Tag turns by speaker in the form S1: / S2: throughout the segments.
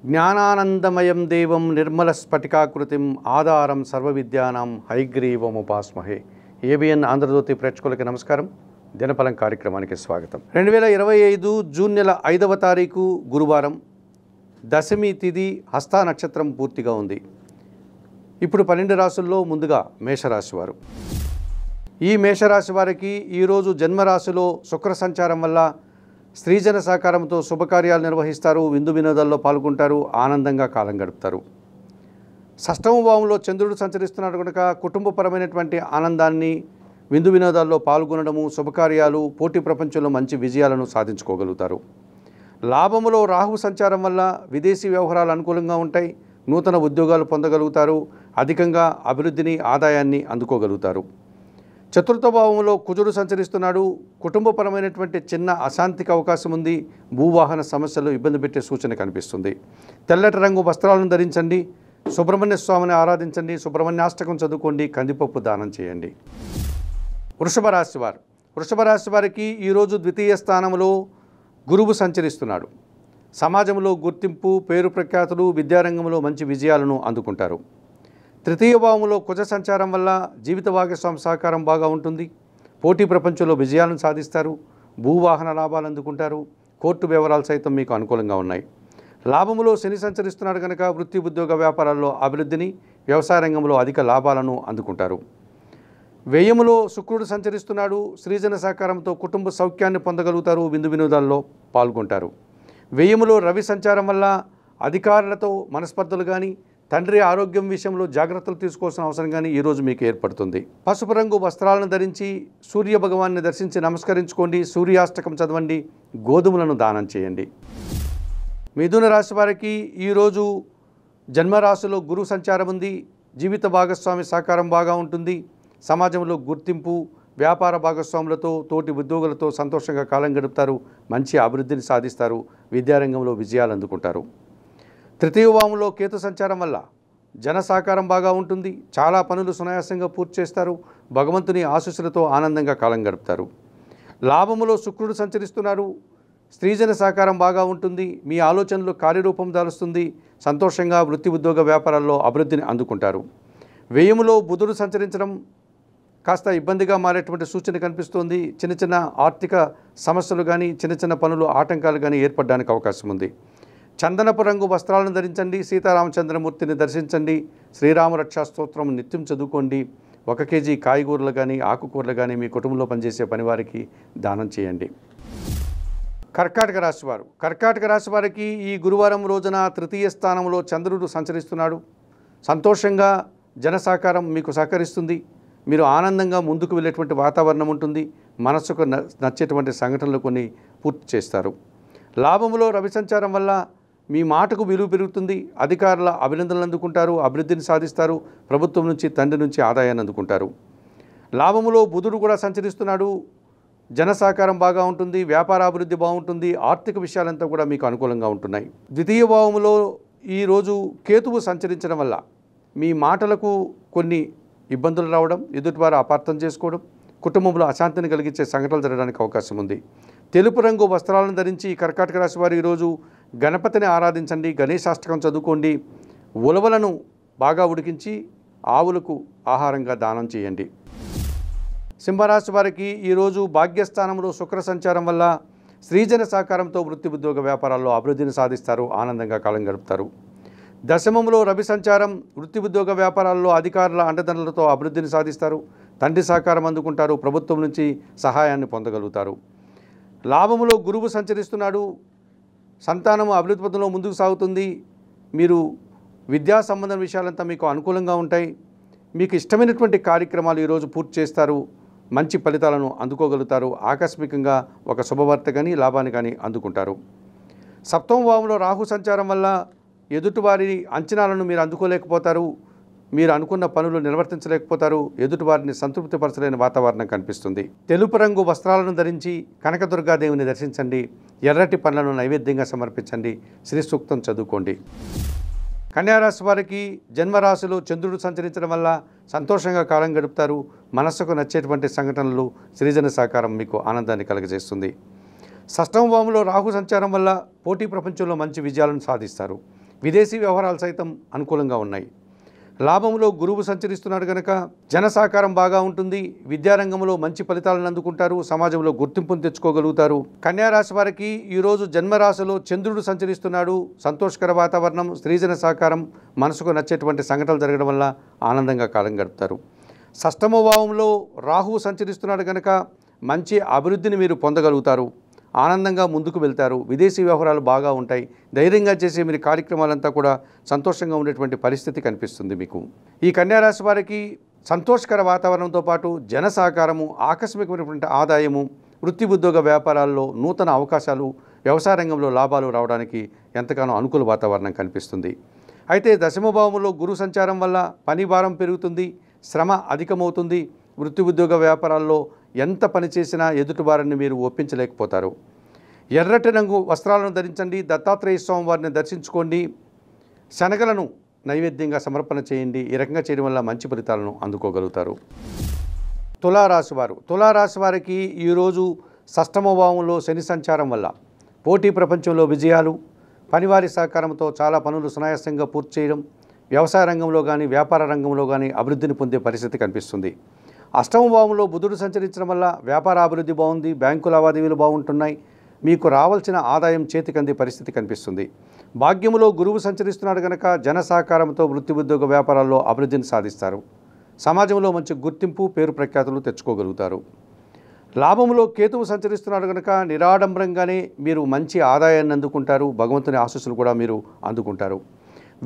S1: జ్ఞానానందమయం దేవం నిర్మలస్ఫటికాకృతిం ఆధారం సర్వవిద్యానాం హయగ్రీవముపాస్మహే. ఏబిఎన్ ఆంధ్రజ్యోతి ప్రేక్షకులకి నమస్కారం. దినఫలం కార్యక్రమానికి స్వాగతం. 2025 జూన్ నెల 5వ తారీఖు గురువారం, దశమి తిథి, హస్త నక్షత్రం పూర్తిగా ఉంది. ఇప్పుడు 12 రాశుల్లో ముందుగా మేషరాశి వారు. ఈ మేషరాశి వారికి ఈరోజు జన్మరాశిలో శుక్ర సంచారం వల్ల స్త్రీజన సహకారంతో శుభకార్యాలు నిర్వహిస్తారు, విందు వినోదాల్లో పాల్గొంటారు, ఆనందంగా కాలం గడుపుతారు. షష్టమ భావంలో చంద్రుడు సంచరిస్తున్నాడు కనుక కుటుంబపరమైనటువంటి ఆనందాన్ని, విందు వినోదాల్లో పాల్గొనడము, శుభకార్యాలు, పోటీ ప్రపంచంలో మంచి విజయాలను సాధించుకోగలుగుతారు. లాభములో రాహు సంచారం వల్ల విదేశీ వ్యవహారాలు అనుకూలంగా ఉంటాయి, నూతన ఉద్యోగాలు పొందగలుగుతారు, అధికంగా అభివృద్ధిని, ఆదాయాన్ని అందుకోగలుగుతారు. చతుర్థ భావంలో కుజుడు సంచరిస్తున్నాడు, కుటుంబపరమైనటువంటి చిన్న అశాంతికి అవకాశం ఉంది, భూవాహన సమస్యలు ఇబ్బంది పెట్టే సూచన కనిపిస్తుంది. తెల్లటి రంగు వస్త్రాలను ధరించండి, సుబ్రహ్మణ్య స్వామిని ఆరాధించండి, సుబ్రహ్మణ్యాష్టకం చదువుకోండి, కందిపప్పు దానం చేయండి. వృషభ రాశి వారు. వృషభ రాశి వారికి ఈరోజు ద్వితీయ స్థానంలో గురువు సంచరిస్తున్నాడు. సమాజంలో గుర్తింపు, పేరు ప్రఖ్యాతులు, విద్యారంగంలో మంచి విజయాలను అందుకుంటారు. తృతీయ భావంలో కుజ సంచారం వల్ల జీవిత భాగస్వామి సహకారం బాగా ఉంటుంది, పోటీ ప్రపంచంలో విజయాలను సాధిస్తారు, భూవాహన లాభాలు అందుకుంటారు, కోర్టు వ్యవహారాలు సైతం మీకు అనుకూలంగా ఉన్నాయి. లాభములో శని సంచరిస్తున్నాడు కనుక వృత్తి, ఉద్యోగ, వ్యాపారాల్లో అభివృద్ధిని, వ్యవసాయ రంగంలో అధిక లాభాలను అందుకుంటారు. వ్యయములో శుక్రుడు సంచరిస్తున్నాడు, స్త్రీజన సహకారంతో కుటుంబ సౌఖ్యాన్ని పొందగలుగుతారు, విందు వినోదాల్లో పాల్గొంటారు. వ్యయములో రవి సంచారం వల్ల అధికారులతో మనస్పర్ధలు కానీ, తండ్రి ఆరోగ్యం విషయంలో జాగ్రత్తలు తీసుకోవాల్సిన అవసరం కానీ ఈరోజు మీకు ఏర్పడుతుంది. పసుపు రంగు వస్త్రాలను ధరించి సూర్య భగవాన్ని దర్శించి నమస్కరించుకోండి, సూర్యాష్టకం చదవండి, గోధుమలను దానం చేయండి. మిథున రాశి వారికి ఈరోజు జన్మరాశిలో గురు సంచారం ఉంది, జీవిత భాగస్వామి సహకారం బాగా ఉంటుంది, సమాజంలో గుర్తింపు, వ్యాపార భాగస్వాములతో, తోటి ఉద్యోగులతో సంతోషంగా కాలం గడుపుతారు, మంచి అభివృద్ధిని సాధిస్తారు, విద్యారంగంలో విజయాలు అందుకుంటారు. తృతీయ భావంలో కేతు సంచారం వల్ల జన సహకారం బాగా ఉంటుంది, చాలా పనులు సునాయాసంగా పూర్తి చేస్తారు, భగవంతుని ఆశీస్సులతో ఆనందంగా కాలం గడుపుతారు. లాభములో శుక్రుడు సంచరిస్తున్నారు, స్త్రీజన సహకారం బాగా ఉంటుంది, మీ ఆలోచనలు కార్యరూపం దాలుస్తుంది, సంతోషంగా వృత్తి, ఉద్యోగ, వ్యాపారాల్లో అభివృద్ధిని అందుకుంటారు. వ్యయములో బుధుడు సంచరించడం కాస్త ఇబ్బందిగా మారేటువంటి సూచన కనిపిస్తోంది. చిన్న చిన్న ఆర్థిక సమస్యలు కానీ, చిన్న చిన్న పనులు ఆటంకాలు కానీ ఏర్పడడానికి అవకాశం ఉంది. చందనపు రంగు వస్త్రాలను ధరించండి, సీతారామచంద్రమూర్తిని దర్శించండి, శ్రీరామ రక్షా స్తోత్రం నిత్యం చదువుకోండి, 1 కేజీ కాయగూరలు కానీ, ఆకుకూరలు కానీ మీ కుటుంబంలో పనిచేసే పనివారికి దానం చేయండి. కర్కాటక రాశి వారు. కర్కాటక రాశి వారికి ఈ గురువారం రోజున తృతీయ స్థానంలో చంద్రుడు సంచరిస్తున్నాడు. సంతోషంగా జన సహకారం మీకు సహకరిస్తుంది, మీరు ఆనందంగా ముందుకు వెళ్ళేటువంటి వాతావరణం ఉంటుంది, మనసుకు నచ్చేటువంటి సంఘటనలు కొన్ని పూర్తి చేస్తారు. లాభములో రవి సంచారం వల్ల మీ మాటకు విలువ పెరుగుతుంది, అధికారుల అభినందనలు అందుకుంటారు, అభివృద్ధిని సాధిస్తారు, ప్రభుత్వం నుంచి, తండ్రి నుంచి ఆదాయాన్ని అందుకుంటారు. లాభములో బుధుడు కూడా సంచరిస్తున్నాడు, జన సహకారం బాగా ఉంటుంది, వ్యాపార అభివృద్ధి బాగుంటుంది, ఆర్థిక విషయాలంతా కూడా మీకు అనుకూలంగా ఉంటున్నాయి. ద్వితీయ భావములో ఈరోజు కేతువు సంచరించడం వల్ల మీ మాటలకు కొన్ని ఇబ్బందులు రావడం, ఎదుటివారు అపార్థం చేసుకోవడం, కుటుంబంలో అశాంతిని కలిగించే సంఘటనలు జరగడానికి అవకాశం ఉంది. తెలుపు రంగు వస్త్రాలను ధరించి కర్కాటక రాశి వారు ఈరోజు గణపతిని ఆరాధించండి, గణేశాష్టకం చదువుకోండి, ఉలవలను బాగా ఉడికించి ఆవులకు ఆహారంగా దానం చేయండి. సింహరాశి వారికి ఈరోజు భాగ్యస్థానంలో శుక్ర సంచారం వల్ల స్త్రీజన సహకారంతో వృత్తి, ఉద్యోగ, వ్యాపారాల్లో అభివృద్ధిని సాధిస్తారు, ఆనందంగా కాలం గడుపుతారు. దశమంలో రవి సంచారం వృత్తి, ఉద్యోగ, వ్యాపారాల్లో అధికారుల అండదండలతో అభివృద్ధిని సాధిస్తారు, తండ్రి సహకారం అందుకుంటారు, ప్రభుత్వం నుంచి సహాయాన్ని పొందగలుగుతారు. లాభములో గురువు సంచరిస్తున్నాడు, సంతానము అభివృద్ధి పథంలో ముందుకు సాగుతుంది, మీరు విద్యా సంబంధ విషయాలంతా మీకు అనుకూలంగా ఉంటాయి, మీకు ఇష్టమైనటువంటి కార్యక్రమాలు ఈరోజు పూర్తి చేస్తారు, మంచి ఫలితాలను అందుకోగలుగుతారు, ఆకస్మికంగా ఒక శుభవార్త కానీ, లాభాన్ని కానీ అందుకుంటారు. సప్తమ భావంలో రాహు సంచారం వల్ల ఎదుటివారి అంచనాలను మీరు అందుకోలేకపోతారు, మీరు అనుకున్న పనులు నిర్వర్తించలేకపోతారు, ఎదుటివారిని సంతృప్తిపరచలేని వాతావరణం కనిపిస్తుంది. తెలుపు రంగు వస్త్రాలను ధరించి కనకదుర్గాదేవిని దర్శించండి, ఎర్రటి పండ్లను నైవేద్యంగా సమర్పించండి, శ్రీ సూక్తం చదువుకోండి. కన్యారాశి వారికి జన్మరాశిలో చంద్రుడు సంచరించడం వల్ల సంతోషంగా కాలం గడుపుతారు, మనస్సుకు నచ్చేటువంటి సంఘటనలు, సృజన సహకారం మీకు ఆనందాన్ని కలుగజేస్తుంది. షష్టమ భావంలో రాహు సంచారం వల్ల పోటీ ప్రపంచంలో మంచి విజయాలను సాధిస్తారు, విదేశీ వ్యవహారాలు సైతం అనుకూలంగా ఉన్నాయి. లాభంలో గురువు సంచరిస్తున్నాడు కనుక జన సహకారం బాగా ఉంటుంది. విద్యారంగంలో మంచి ఫలితాలను అందుకుంటారు. సమాజంలో గుర్తింపును తెచ్చుకోగలుగుతారు. కన్యారాశి వారికి ఈరోజు జన్మరాశిలో చంద్రుడు సంచరిస్తున్నాడు. సంతోషకర వాతావరణం, స్త్రీజన సహకారం, మనసుకు నచ్చేటువంటి సంఘటనలు జరగడం వల్ల ఆనందంగా కాలం గడుపుతారు. షష్టమ భావంలో రాహువు సంచరిస్తున్నాడు కనుక మంచి అభివృద్ధిని మీరు పొందగలుగుతారు. ఆనందంగా ముందుకు వెళ్తారు. విదేశీ వ్యవహారాలు బాగా ఉంటాయి. ధైర్యంగా చేసే మీరు కార్యక్రమాలంతా కూడా సంతోషంగా ఉండేటువంటి పరిస్థితి కనిపిస్తుంది మీకు. ఈ కన్యారాశి వారికి సంతోషకర వాతావరణంతో పాటు జన సహకారము, ఆకస్మికమైనటువంటి ఆదాయము, వృత్తి ఉద్యోగ వ్యాపారాల్లో నూతన అవకాశాలు, వ్యవసాయ రంగంలో లాభాలు రావడానికి ఎంతగానో అనుకూల వాతావరణం కనిపిస్తుంది. అయితే దశమభావంలో గురు సంచారం వల్ల పని భారం పెరుగుతుంది, శ్రమ అధికమవుతుంది. వృత్తి ఉద్యోగ వ్యాపారాల్లో ఎంత పని చేసినా ఎదుటి వారిని మీరు ఒప్పించలేకపోతారు. ఎర్రటి రంగు వస్త్రాలను ధరించండి. దత్తాత్రేయ స్వామి వారిని దర్శించుకోండి. శనగలను నైవేద్యంగా సమర్పణ చేయండి. ఈ రకంగా చేయడం వల్ల మంచి ఫలితాలను అందుకోగలుగుతారు. తులారాశి వారికి ఈరోజు షష్టమ భావంలో శని సంచారం వల్ల పోటీ ప్రపంచంలో విజయాలు, పనివారి సహకారంతో చాలా పనులు సునాయాసంగా పూర్తి చేయడం, వ్యవసాయ రంగంలో కానీ వ్యాపార రంగంలో కానీ అభివృద్ధిని పొందే పరిస్థితి కనిపిస్తుంది. అష్టమ భావంలో బుధుడు సంచరించడం వల్ల వ్యాపార అభివృద్ధి బాగుంది. బ్యాంకు లావాదేవీలు బాగుంటున్నాయి. మీకు రావాల్సిన ఆదాయం చేతికందే పరిస్థితి కనిపిస్తుంది. భాగ్యములో గురువు సంచరిస్తున్నాడు కనుక జన సహకారంతో వృత్తి ఉద్యోగ వ్యాపారాల్లో అభివృద్ధిని సాధిస్తారు. సమాజంలో మంచి గుర్తింపు, పేరు ప్రఖ్యాతులు తెచ్చుకోగలుగుతారు. లాభములో కేతువు సంచరిస్తున్నాడు కనుక నిరాడంబరంగానే మీరు మంచి ఆదాయాన్ని అందుకుంటారు. భగవంతుని ఆశీస్సులు కూడా మీరు అందుకుంటారు.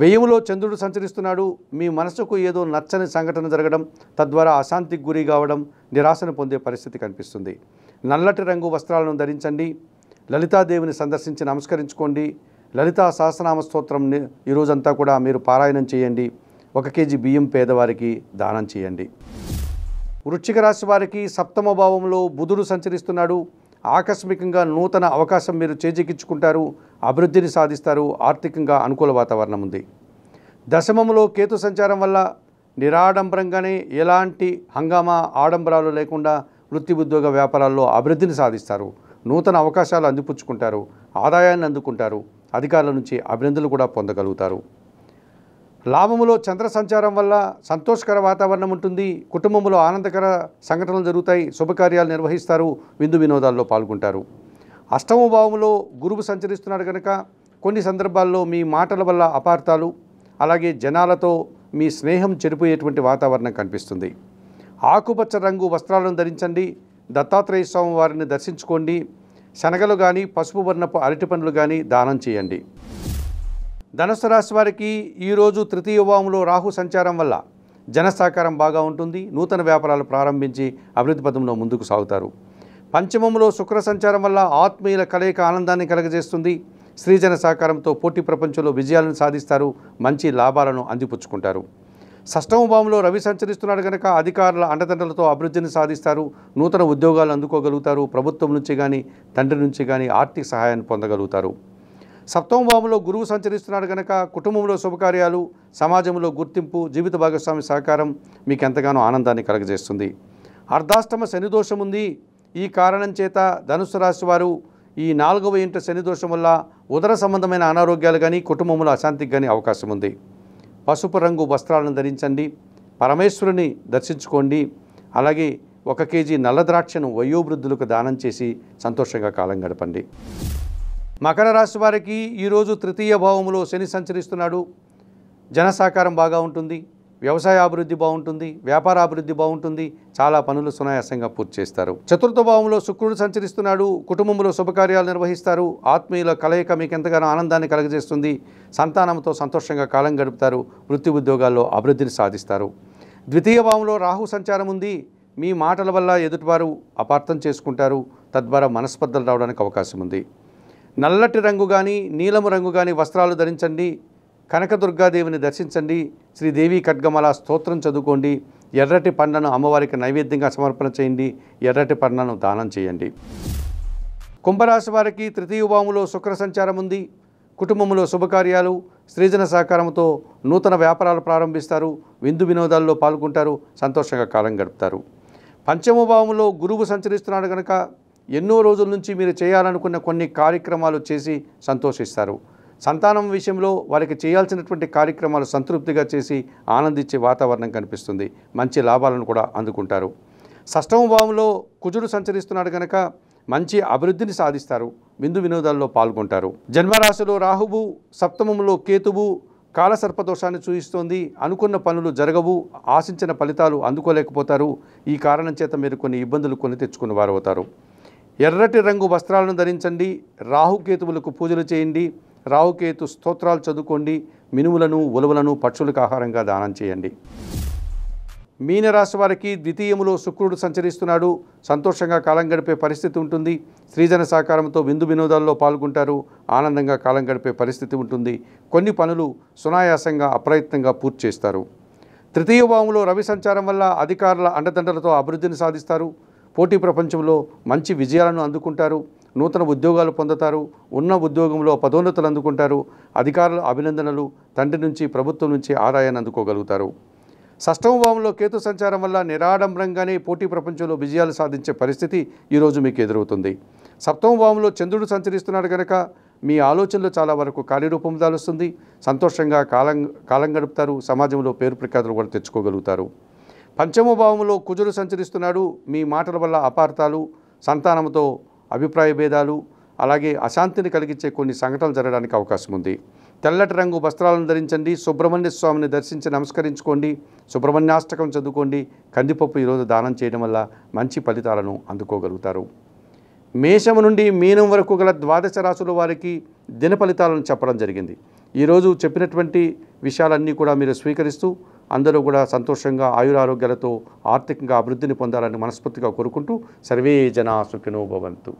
S1: వ్యయములో చంద్రుడు సంచరిస్తున్నాడు. మీ మనసుకు ఏదో నచ్చని సంఘటన జరగడం, తద్వారా అశాంతికి గురి కావడం, నిరాశను పొందే పరిస్థితి కనిపిస్తుంది. నల్లటి రంగు వస్త్రాలను ధరించండి. లలితాదేవిని సందర్శించి నమస్కరించుకోండి. లలితా సహస్రనామ స్తోత్రం ఈరోజంతా కూడా మీరు పారాయణం చేయండి. 1 కేజీ బియ్యం పేదవారికి దానం చేయండి. వృశ్చిక రాశి వారికి సప్తమ భావంలో బుధుడు సంచరిస్తున్నాడు. ఆకస్మికంగా నూతన అవకాశం మీరు చేజిక్కించుకుంటారు. అభివృద్ధిని సాధిస్తారు. ఆర్థికంగా అనుకూల వాతావరణం ఉంది. దశమములో కేతు సంచారం వల్ల నిరాడంబరంగానే ఎలాంటి హంగామా, ఆడంబరాలు లేకుండా వృత్తి ఉద్యోగ వ్యాపారాల్లో అభివృద్ధిని సాధిస్తారు. నూతన అవకాశాలు అందిపుచ్చుకుంటారు. ఆదాయాన్ని అందుకుంటారు. అధికారుల నుంచి అభినందనలు కూడా పొందగలుగుతారు. లాభములో చంద్ర సంచారం వల్ల సంతోషకర వాతావరణం ఉంటుంది. కుటుంబంలో ఆనందకర సంఘటనలు జరుగుతాయి. శుభకార్యాలు నిర్వహిస్తారు. విందు వినోదాల్లో పాల్గొంటారు. అష్టమ భావంలో గురువు సంచరిస్తున్నాడు కనుక కొన్ని సందర్భాల్లో మీ మాటల వల్ల అపార్థాలు, అలాగే జనాలతో మీ స్నేహం చెడిపోయేటువంటి వాతావరణం కనిపిస్తుంది. ఆకుపచ్చ రంగు వస్త్రాలను ధరించండి. దత్తాత్రేయ స్వామి వారిని దర్శించుకోండి. శనగలు కానీ, పసుపు వర్ణపు అరటి పండ్లు కానీ దానం చేయండి. ధనుస్సు రాశి వారికి ఈరోజు తృతీయ భావంలో రాహు సంచారం వల్ల జన సహకారం బాగా ఉంటుంది. నూతన వ్యాపారాలు ప్రారంభించి అభివృద్ధి పథంలో ముందుకు సాగుతారు. పంచమంలో శుక్ర సంచారం వల్ల ఆత్మీయుల కలయిక ఆనందాన్ని కలగజేస్తుంది. స్త్రీజన సహకారంతో పోటీ ప్రపంచంలో విజయాలను సాధిస్తారు. మంచి లాభాలను అందిపుచ్చుకుంటారు. షష్టమ భావంలో రవి సంచరిస్తున్నాడు కనుక అధికారుల అండదండలతో అభివృద్ధిని సాధిస్తారు. నూతన ఉద్యోగాలు అందుకోగలుగుతారు. ప్రభుత్వం నుంచి కానీ, తండ్రి నుంచి కానీ ఆర్థిక సహాయాన్ని పొందగలుగుతారు. సప్తమ భావంలో గురువు సంచరిస్తున్నాడు కనుక కుటుంబంలో శుభకార్యాలు, సమాజంలో గుర్తింపు, జీవిత భాగస్వామి సహకారం మీకు ఎంతగానో ఆనందాన్ని కలగజేస్తుంది. అర్ధాష్టమ శని దోషం ఉంది. ఈ కారణం చేత ధనుస్సు రాశి వారు ఈ 4వ ఇంట శని దోషం వల్ల ఉదర సంబంధమైన అనారోగ్యాలు కానీ, కుటుంబంలో అశాంతికి కానీ అవకాశం ఉంది. పసుపు రంగు వస్త్రాలను ధరించండి. పరమేశ్వరుని దర్శించుకోండి. అలాగే 1 కేజీ నల్ల ద్రాక్షను వయోవృద్ధులకు దానం చేసి సంతోషంగా కాలం గడపండి. మకర రాశి వారికి ఈరోజు తృతీయ భావంలో శని సంచరిస్తున్నాడు. జన సహకారం బాగా ఉంటుంది. వ్యవసాయ అభివృద్ధి బాగుంటుంది. వ్యాపార అభివృద్ధి బాగుంటుంది. చాలా పనులు సునాయాసంగా పూర్తి చేస్తారు. చతుర్థ భావంలో శుక్రుడు సంచరిస్తున్నాడు. కుటుంబంలో శుభకార్యాలు నిర్వహిస్తారు. ఆత్మీయుల కలయిక మీకు ఎంతగానో ఆనందాన్ని కలగజేస్తుంది. సంతానంతో సంతోషంగా కాలం గడుపుతారు. వృత్తి ఉద్యోగాల్లో అభివృద్ధిని సాధిస్తారు. ద్వితీయ భావంలో రాహు సంచారం ఉంది. మీ మాటల వల్ల ఎదుటివారు అపార్థం చేసుకుంటారు. తద్వారా మనస్పర్ధలు రావడానికి అవకాశం ఉంది. నల్లటి రంగు కానీ, నీలము రంగు కానీ వస్త్రాలు ధరించండి. కనకదుర్గాదేవిని దర్శించండి. శ్రీదేవి ఖడ్గమాల స్తోత్రం చదువుకోండి. ఎర్రటి పండ్లను అమ్మవారికి నైవేద్యంగా సమర్పణ చేయండి. ఎర్రటి పండ్లను దానం చేయండి. కుంభరాశి వారికి తృతీయ భావంలో శుక్ర సంచారం ఉంది. కుటుంబంలో శుభకార్యాలు, స్త్రీజన సహకారంతో నూతన వ్యాపారాలు ప్రారంభిస్తారు. విందు వినోదాల్లో పాల్గొంటారు. సంతోషంగా కాలం గడుపుతారు. పంచమ భావంలో గురువు సంచరిస్తున్నాడు కనుక ఎన్నో రోజుల నుంచి మీరు చేయాలనుకున్న కొన్ని కార్యక్రమాలు చేసి సంతోషిస్తారు. సంతానం విషయంలో వారికి చేయాల్సినటువంటి కార్యక్రమాలు సంతృప్తిగా చేసి ఆనందించే వాతావరణం కనిపిస్తుంది. మంచి లాభాలను కూడా అందుకుంటారు. షష్టమ భావంలో కుజుడు సంచరిస్తున్నాడు కనుక మంచి అభివృద్ధిని సాధిస్తారు. విందు వినోదాల్లో పాల్గొంటారు. జన్మరాశిలో రాహువు, సప్తమంలో కేతువు కాలసర్పదోషాన్ని సూచిస్తోంది. అనుకున్న పనులు జరగవు, ఆశించిన ఫలితాలు అందుకోలేకపోతారు. ఈ కారణం చేత మీరు కొన్ని ఇబ్బందులు కొని తెచ్చుకుని వారు అవుతారు. ఎర్రటి రంగు వస్త్రాలను ధరించండి. రాహుకేతువులకు పూజలు చేయండి. రాహుకేతు స్తోత్రాలు చదువుకోండి. మినుములను, ఉలవలను పక్షులకు ఆహారంగా దానం చేయండి. మీనరాశి వారికి ద్వితీయములో శుక్రుడు సంచరిస్తున్నాడు. సంతోషంగా కాలం గడిపే పరిస్థితి ఉంటుంది. స్త్రీజన సహకారంతో విందు వినోదాల్లో పాల్గొంటారు. ఆనందంగా కాలం గడిపే పరిస్థితి ఉంటుంది. కొన్ని పనులు సునాయాసంగా అప్రయత్నంగా పూర్తి చేస్తారు. తృతీయ భావంలో రవి సంచారం వల్ల అధికారుల అండదండలతో అభివృద్ధిని సాధిస్తారు. పోటీ ప్రపంచంలో మంచి విజయాలను అందుకుంటారు. నూతన ఉద్యోగాలు పొందుతారు. ఉన్న ఉద్యోగంలో పదోన్నతులు అందుకుంటారు. అధికారుల అభినందనలు, తండ్రి నుంచి, ప్రభుత్వం నుంచి ఆదాయాన్ని అందుకోగలుగుతారు. షష్టమ భావంలో కేతు సంచారం వల్ల నిరాడంబరంగానే పోటీ ప్రపంచంలో విజయాలు సాధించే పరిస్థితి ఈరోజు మీకు ఎదురవుతుంది. సప్తమ భావంలో చంద్రుడు సంచరిస్తున్నాడు కనుక మీ ఆలోచనలు చాలా వరకు కార్యరూపం దాలుస్తుంది. సంతోషంగా కాలం గడుపుతారు. సమాజంలో పేరు ప్రఖ్యాతులు కూడా తెచ్చుకోగలుగుతారు. పంచమ భావంలో కుజుడు సంచరిస్తున్నాడు. మీ మాటల వల్ల అపార్థాలు, సంతానంతో అభిప్రాయ భేదాలు, అలాగే అశాంతిని కలిగించే కొన్ని సంఘటనలు జరగడానికి అవకాశం ఉంది. తెల్లటి రంగు వస్త్రాలను ధరించండి. సుబ్రహ్మణ్య స్వామిని దర్శించి నమస్కరించుకోండి. సుబ్రహ్మణ్యాష్టకం చదువుకోండి. కందిపప్పు ఈరోజు దానం చేయడం వల్ల మంచి ఫలితాలను అందుకోగలుగుతారు. మేషము నుండి మీనం వరకు గల ద్వాదశ రాశుల వారికి దిన ఫలితాలను చెప్పడం జరిగింది. ఈరోజు చెప్పినటువంటి విషయాలన్నీ కూడా మీరు స్వీకరిస్తూ అందరూ కూడా సంతోషంగా ఆయురారోగ్యాలతో ఆర్థికంగా అభివృద్ధిని పొందాలని మనస్ఫూర్తిగా కోరుకుంటూ సర్వే జనా సుఖినో భవంతు.